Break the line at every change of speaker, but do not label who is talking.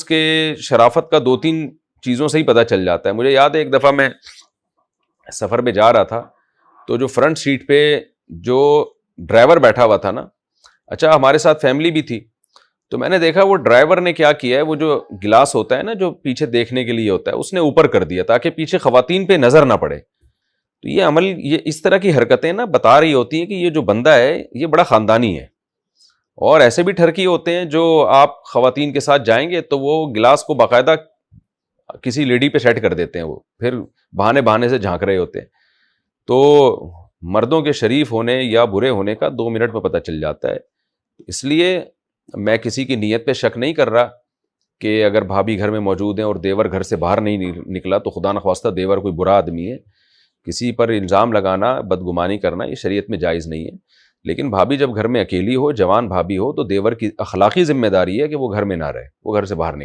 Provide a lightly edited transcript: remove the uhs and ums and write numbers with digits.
کے شرافت کا 2-3 چیزوں سے ہی پتہ چل جاتا ہے. مجھے یاد ہے ایک دفعہ میں سفر پہ جا رہا تھا, تو جو فرنٹ سیٹ پہ جو ڈرائیور بیٹھا ہوا تھا نا, اچھا ہمارے ساتھ فیملی بھی تھی, تو میں نے دیکھا وہ ڈرائیور نے کیا کیا ہے, وہ جو گلاس ہوتا ہے نا جو پیچھے دیکھنے کے لیے ہوتا ہے, اس نے اوپر کر دیا تاکہ پیچھے خواتین پہ نظر نہ پڑے. تو یہ عمل, یہ اس طرح کی حرکتیں نا بتا رہی ہوتی ہیں کہ یہ جو بندہ ہے یہ بڑا خاندانی ہے. اور ایسے بھی ٹھرکی ہوتے ہیں جو آپ خواتین کے ساتھ جائیں گے تو وہ گلاس کو باقاعدہ کسی لیڈی پہ سیٹ کر دیتے ہیں, وہ پھر بہانے سے جھانک رہے ہوتے ہیں. تو مردوں کے شریف ہونے یا برے ہونے کا 2 منٹ میں پتہ چل جاتا ہے. اس لیے میں کسی کی نیت پہ شک نہیں کر رہا کہ اگر بھابھی گھر میں موجود ہیں اور دیور گھر سے باہر نہیں نکلا تو خدا نخواستہ دیور کوئی برا آدمی ہے. کسی پر الزام لگانا, بدگمانی کرنا یہ شریعت میں جائز نہیں ہے. لیکن بھابھی جب گھر میں اکیلی ہو, جوان بھابھی ہو, تو دیور کی اخلاقی ذمہ داری ہے کہ وہ گھر میں نہ رہے, وہ گھر سے باہر نکلے.